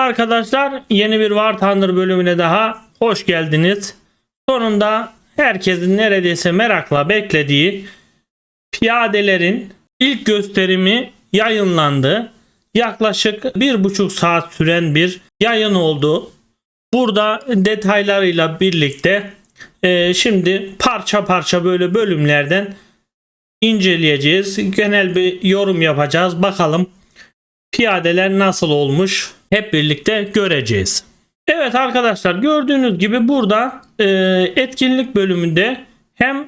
arkadaşlar, yeni bir War Thunder bölümüne daha hoş geldiniz. Sonunda herkesin neredeyse merakla beklediği piyadelerin ilk gösterimi yayınlandı. Yaklaşık 1,5 saat süren bir yayın oldu. Burada detaylarıyla birlikte şimdi parça parça böyle bölümlerden inceleyeceğiz. Genel bir yorum yapacağız. Bakalım piyadeler nasıl olmuş, hep birlikte göreceğiz. Evet arkadaşlar, gördüğünüz gibi burada etkinlik bölümünde hem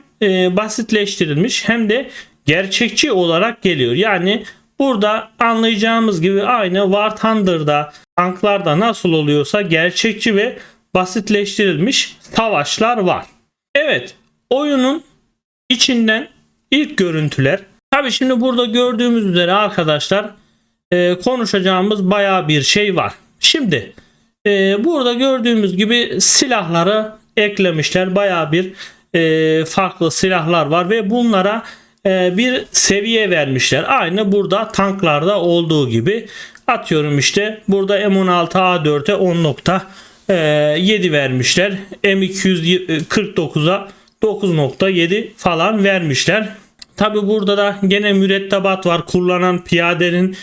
basitleştirilmiş hem de gerçekçi olarak geliyor. Yani burada anlayacağımız gibi aynı War Thunder'da, tanklarda nasıl oluyorsa gerçekçi ve basitleştirilmiş savaşlar var. Evet, oyunun içinden ilk görüntüler. Tabi şimdi burada gördüğümüz üzere arkadaşlar, konuşacağımız bayağı bir şey var. Şimdi burada gördüğümüz gibi silahları eklemişler. Bayağı bir farklı silahlar var ve bunlara bir seviye vermişler. Aynı burada tanklarda olduğu gibi. Atıyorum işte burada M16A4'e 10.7 vermişler. M249'a 9.7 falan vermişler. Tabi burada da gene mürettebat var. Kullanan piyadenin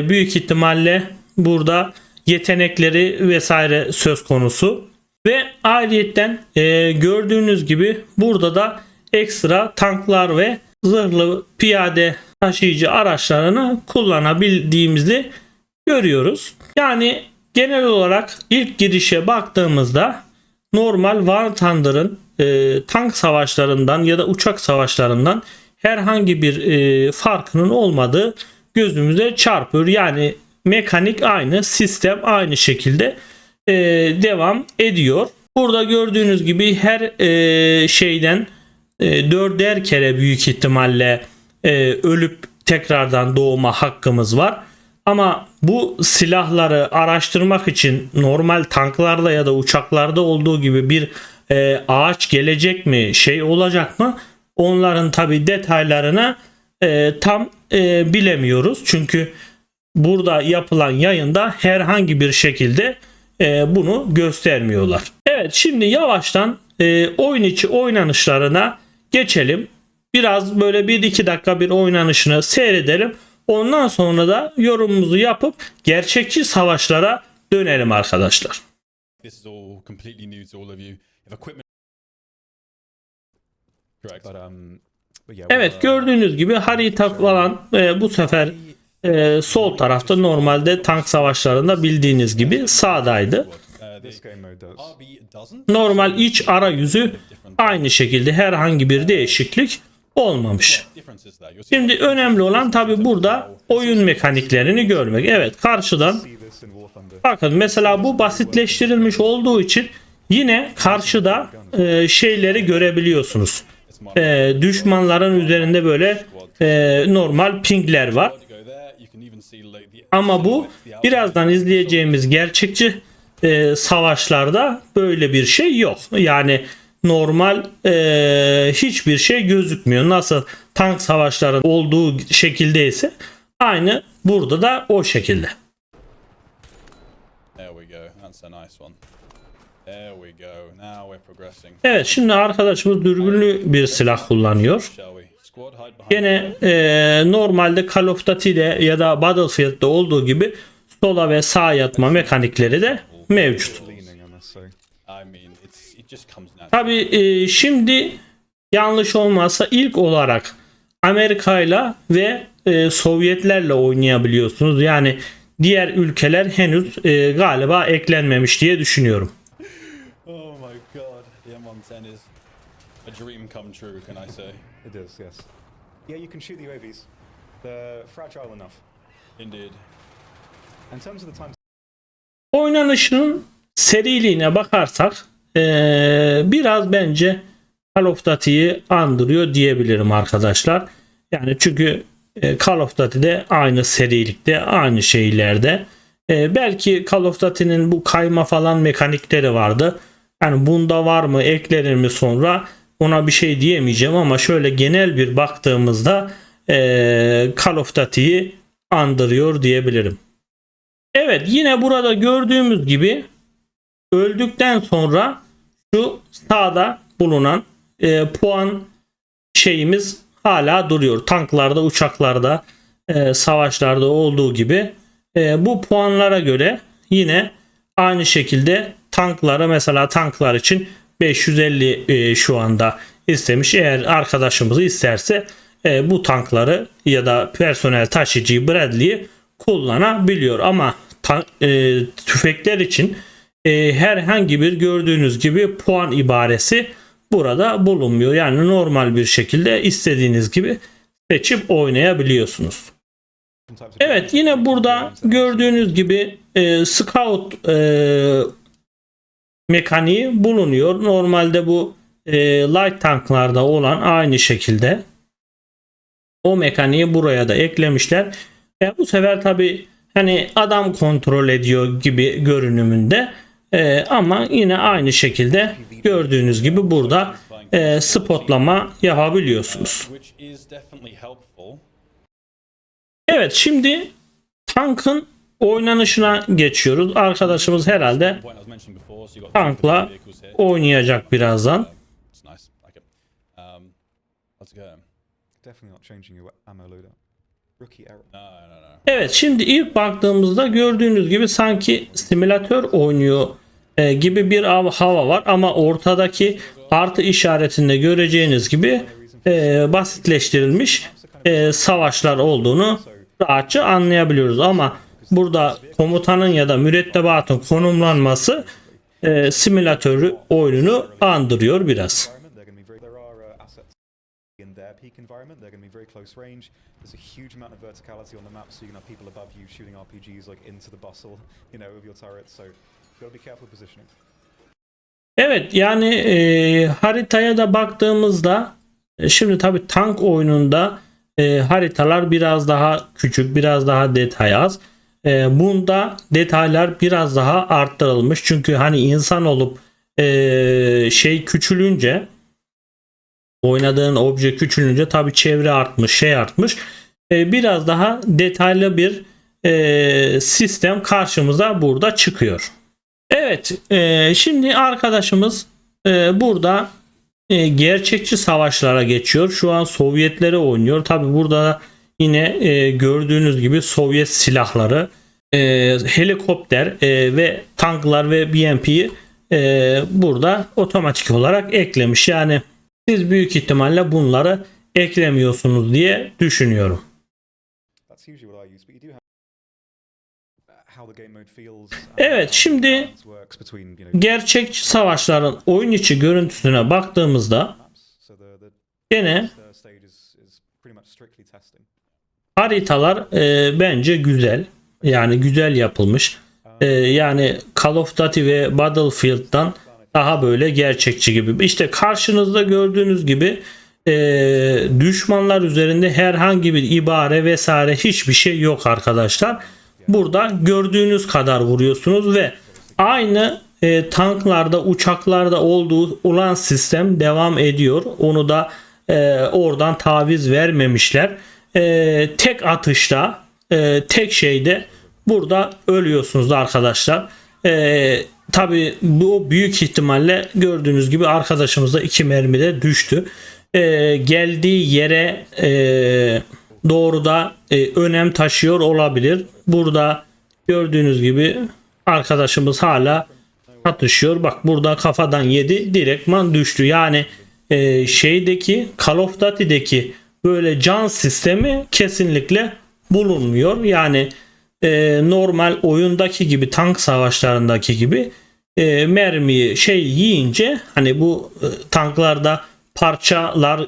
büyük ihtimalle burada yetenekleri vesaire söz konusu. Ve ayrıyetten gördüğünüz gibi burada da ekstra tanklar ve zırhlı piyade taşıyıcı araçlarını kullanabildiğimizi görüyoruz. Yani genel olarak ilk girişe baktığımızda normal War Thunder'ın tank savaşlarından ya da uçak savaşlarından herhangi bir farkının olmadığı gözümüze çarpıyor. Yani mekanik aynı, sistem aynı şekilde devam ediyor. Burada gördüğünüz gibi her şeyden 4'er kere büyük ihtimalle ölüp tekrardan doğma hakkımız var. Ama bu silahları araştırmak için normal tanklarda ya da uçaklarda olduğu gibi bir ağaç gelecek mi, şey olacak mı? Onların tabi detaylarını tam bilemiyoruz. Çünkü burada yapılan yayında herhangi bir şekilde bunu göstermiyorlar. Evet, şimdi yavaştan oyun içi oynanışlarına geçelim. Biraz böyle 1-2 dakika bir oynanışını seyredelim. Ondan sonra da yorumumuzu yapıp gerçekçi savaşlara dönelim arkadaşlar. Evet, gördüğünüz gibi harita falan bu sefer sol tarafta, normalde tank savaşlarında bildiğiniz gibi sağdaydı. Normal iç arayüzü aynı şekilde, herhangi bir değişiklik olmamış. Şimdi önemli olan tabi burada oyun mekaniklerini görmek. Evet, karşıdan bakın mesela bu basitleştirilmiş olduğu için yine karşıda şeyleri görebiliyorsunuz. Düşmanların üzerinde böyle normal pingler var. Ama bu birazdan izleyeceğimiz gerçekçi savaşlarda böyle bir şey yok. Yani normal hiçbir şey gözükmüyor. Nasıl tank savaşları olduğu şekildeyse aynı burada da o şekilde. Evet, şimdi arkadaşımız dürbünlü bir silah kullanıyor. Yine normalde Call of Duty'de ya da Battlefield'de olduğu gibi sola ve sağa yatma mekanikleri de mevcut. Tabi şimdi yanlış olmazsa ilk olarak Amerika'yla ve Sovyetlerle oynayabiliyorsunuz. Yani diğer ülkeler henüz galiba eklenmemiş diye düşünüyorum. Oh my god, the M110 is a dream come true, can I say? It is, yes. Yeah, you can shoot the UAVs. They're fragile enough. Indeed. In terms of the time. Oynanışının seriliğine bakarsak biraz bence Call of Duty'yi andırıyor diyebilirim arkadaşlar. Yani çünkü Call of Duty'de aynı serilikte, aynı şeylerde. Belki Call of Duty'nin bu kayma falan mekanikleri vardı. Yani bunda var mı, eklenir mi sonra, ona bir şey diyemeyeceğim ama şöyle genel bir baktığımızda Call of Duty'yi andırıyor diyebilirim. Evet, yine burada gördüğümüz gibi öldükten sonra şu sağda bulunan puan şeyimiz hala duruyor. Tanklarda, uçaklarda, savaşlarda olduğu gibi bu puanlara göre yine aynı şekilde tanklara, mesela tanklar için 550 şu anda istemiş. Eğer arkadaşımızı isterse bu tankları ya da personel taşıyıcıyı, Bradley'i kullanabiliyor. Ama tüfekler için herhangi bir gördüğünüz gibi puan ibaresi burada bulunmuyor. Yani normal bir şekilde istediğiniz gibi seçip oynayabiliyorsunuz. Evet, yine burada gördüğünüz gibi Scout mekaniği bulunuyor. Normalde bu light tanklarda olan aynı şekilde o mekaniği buraya da eklemişler. Bu sefer tabi hani adam kontrol ediyor gibi görünümünde, ama yine aynı şekilde gördüğünüz gibi burada spotlama yapabiliyorsunuz. Which is definitely helpful. Evet, şimdi tankın oynanışına geçiyoruz. Arkadaşımız herhalde Point I was mentioning before, so you got tankla vehicles here. oynayacak birazdan. It's nice. Like it. Let's go. Definitely not changing your ammo loadout. Rookie error. No. Evet, şimdi ilk baktığımızda gördüğünüz gibi sanki simülatör oynuyor gibi bir hava var, ama ortadaki artı işaretinde göreceğiniz gibi basitleştirilmiş savaşlar olduğunu rahatça anlayabiliyoruz. Ama burada komutanın ya da mürettebatın konumlanması simülatörü oyununu andırıyor biraz. There are assets in their peak environment. They're going to be very close range. There's a huge amount of verticality on the map, so you can have people above you shooting RPGs like into the bustle, with your turrets. So you've got to be careful positioning. Evet, yani haritaya da baktığımızda şimdi tabi tank oyununda haritalar biraz daha küçük, biraz daha detay az. Bunda detaylar biraz daha arttırılmış. Çünkü hani insan olup küçülünce, oynadığın obje küçülünce tabi çevre artmış, şey artmış. Biraz daha detaylı bir sistem karşımıza burada çıkıyor. Evet, şimdi arkadaşımız burada gerçekçi savaşlara geçiyor. Şu an Sovyetleri oynuyor. Tabi burada yine gördüğünüz gibi Sovyet silahları, helikopter ve tanklar ve BMP'yi burada otomatik olarak eklemiş. Yani siz büyük ihtimalle bunları eklemiyorsunuz diye düşünüyorum. That's usually what I use, but you do have how the game mode feels. Evet, şimdi Works between, gerçekçi savaşların oyun içi görüntüsüne baktığımızda maps. So the gene stage is pretty much strictly testing. haritalar bence güzel. Yani güzel yapılmış. Yani Call of Duty ve Battlefield'dan daha böyle gerçekçi gibi. İşte karşınızda gördüğünüz gibi düşmanlar üzerinde herhangi bir ibare vesaire hiçbir şey yok arkadaşlar. Burada gördüğünüz kadar vuruyorsunuz ve aynı tanklarda, uçaklarda olduğu olan sistem devam ediyor. Onu da oradan taviz vermemişler. Tek atışta, tek şeyde burada ölüyorsunuz arkadaşlar. Tabi bu büyük ihtimalle gördüğünüz gibi arkadaşımız da 2 mermide düştü. Geldiği yere doğru da önem taşıyor olabilir. Burada gördüğünüz gibi arkadaşımız hala atışıyor. Bak, burada kafadan yedi, direktman düştü. Yani şeydeki Call of Duty'deki böyle can sistemi kesinlikle bulunmuyor. Yani normal oyundaki gibi, tank savaşlarındaki gibi mermiyi yiyince hani bu tanklarda parçalar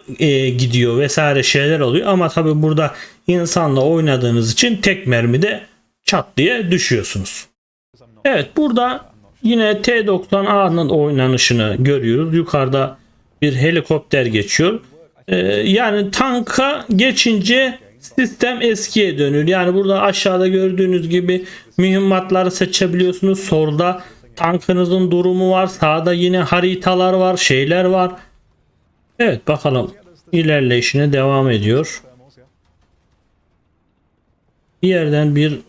gidiyor vesaire şeyler oluyor, ama tabi burada insanla oynadığınız için tek mermide çat diye düşüyorsunuz. Evet, burada yine T-90A'nın oynanışını görüyoruz. Yukarıda bir helikopter geçiyor. Yani tanka geçince sistem eskiye dönüyor. Yani burada aşağıda gördüğünüz gibi mühimmatları seçebiliyorsunuz. Solda tankınızın durumu var. Sağda yine haritalar var, şeyler var. Evet, bakalım, ilerleyişine devam ediyor. Bir yerden bir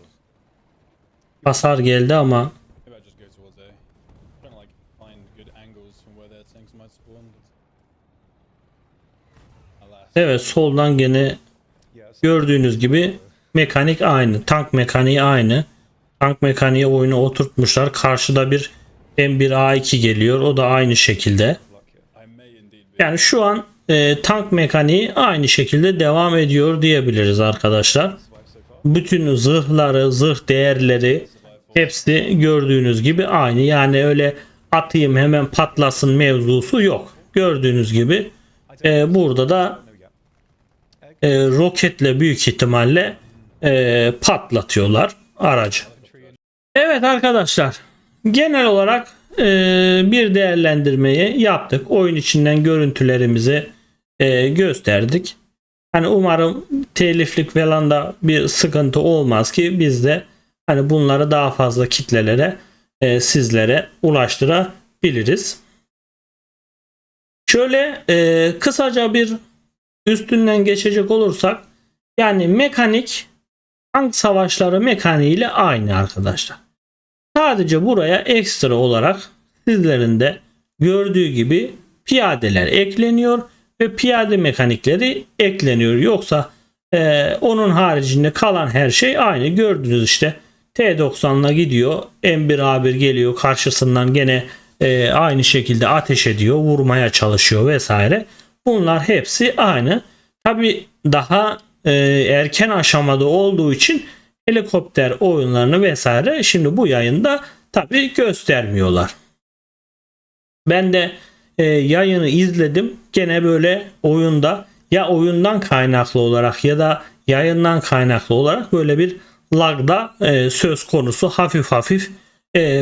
Hasar geldi ama Maybe I just go towards A. Trying to like find good angles from where their tanks might spawn. But alas. evet, soldan gene Yeah, so gördüğünüz gibi mekanik aynı. Tank mekaniği aynı. Tank mekaniği oyunu oturtmuşlar. Karşıda bir M1A2 geliyor. O da aynı şekilde. luck here. I may indeed be. Yani şu an tank mekaniği aynı şekilde devam ediyor diyebiliriz arkadaşlar. Survive so far. Bütün zırhları, zırh değerleri hepsi gördüğünüz gibi aynı. Yani öyle atayım hemen patlasın mevzusu yok. Gördüğünüz gibi burada da No yet. roketle büyük ihtimalle patlatıyorlar aracı. Evet arkadaşlar, genel olarak bir değerlendirmeyi yaptık. Oyun içinden görüntülerimizi gösterdik. Hani umarım teliflik falan da bir sıkıntı olmaz ki biz de hani bunları daha fazla kitlelere sizlere ulaştırabiliriz. Şöyle kısaca bir üstünden geçecek olursak, yani mekanik tank savaşları mekaniğiyle aynı arkadaşlar. Sadece buraya ekstra olarak sizlerin de gördüğü gibi piyadeler ekleniyor ve piyade mekanikleri ekleniyor. Yoksa onun haricinde kalan her şey aynı. Gördünüz işte, T90'la gidiyor, M1A1 geliyor karşısından, gene aynı şekilde ateş ediyor, vurmaya çalışıyor vesaire. Bunlar hepsi aynı. Tabi daha erken aşamada olduğu için helikopter oyunlarını vesaire şimdi bu yayında tabi göstermiyorlar. Ben de yayını izledim. Gene böyle oyunda, ya oyundan kaynaklı olarak ya da yayından kaynaklı olarak böyle bir lagda söz konusu, hafif hafif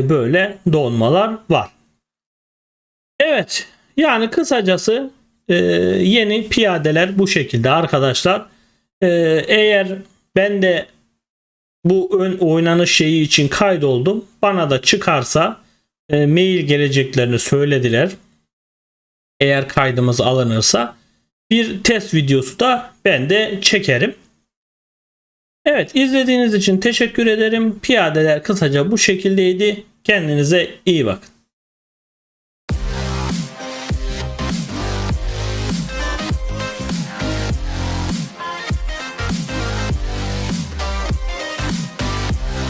böyle donmalar var. Evet, yani kısacası yeni piyadeler bu şekilde arkadaşlar. Eğer ben de bu ön oynanış şeyi için kaydoldum, bana da çıkarsa mail geleceklerini söylediler. Eğer kaydımız alınırsa bir test videosu da ben de çekerim. Evet, izlediğiniz için teşekkür ederim. Piyadeler kısaca bu şekildeydi. Kendinize iyi bakın.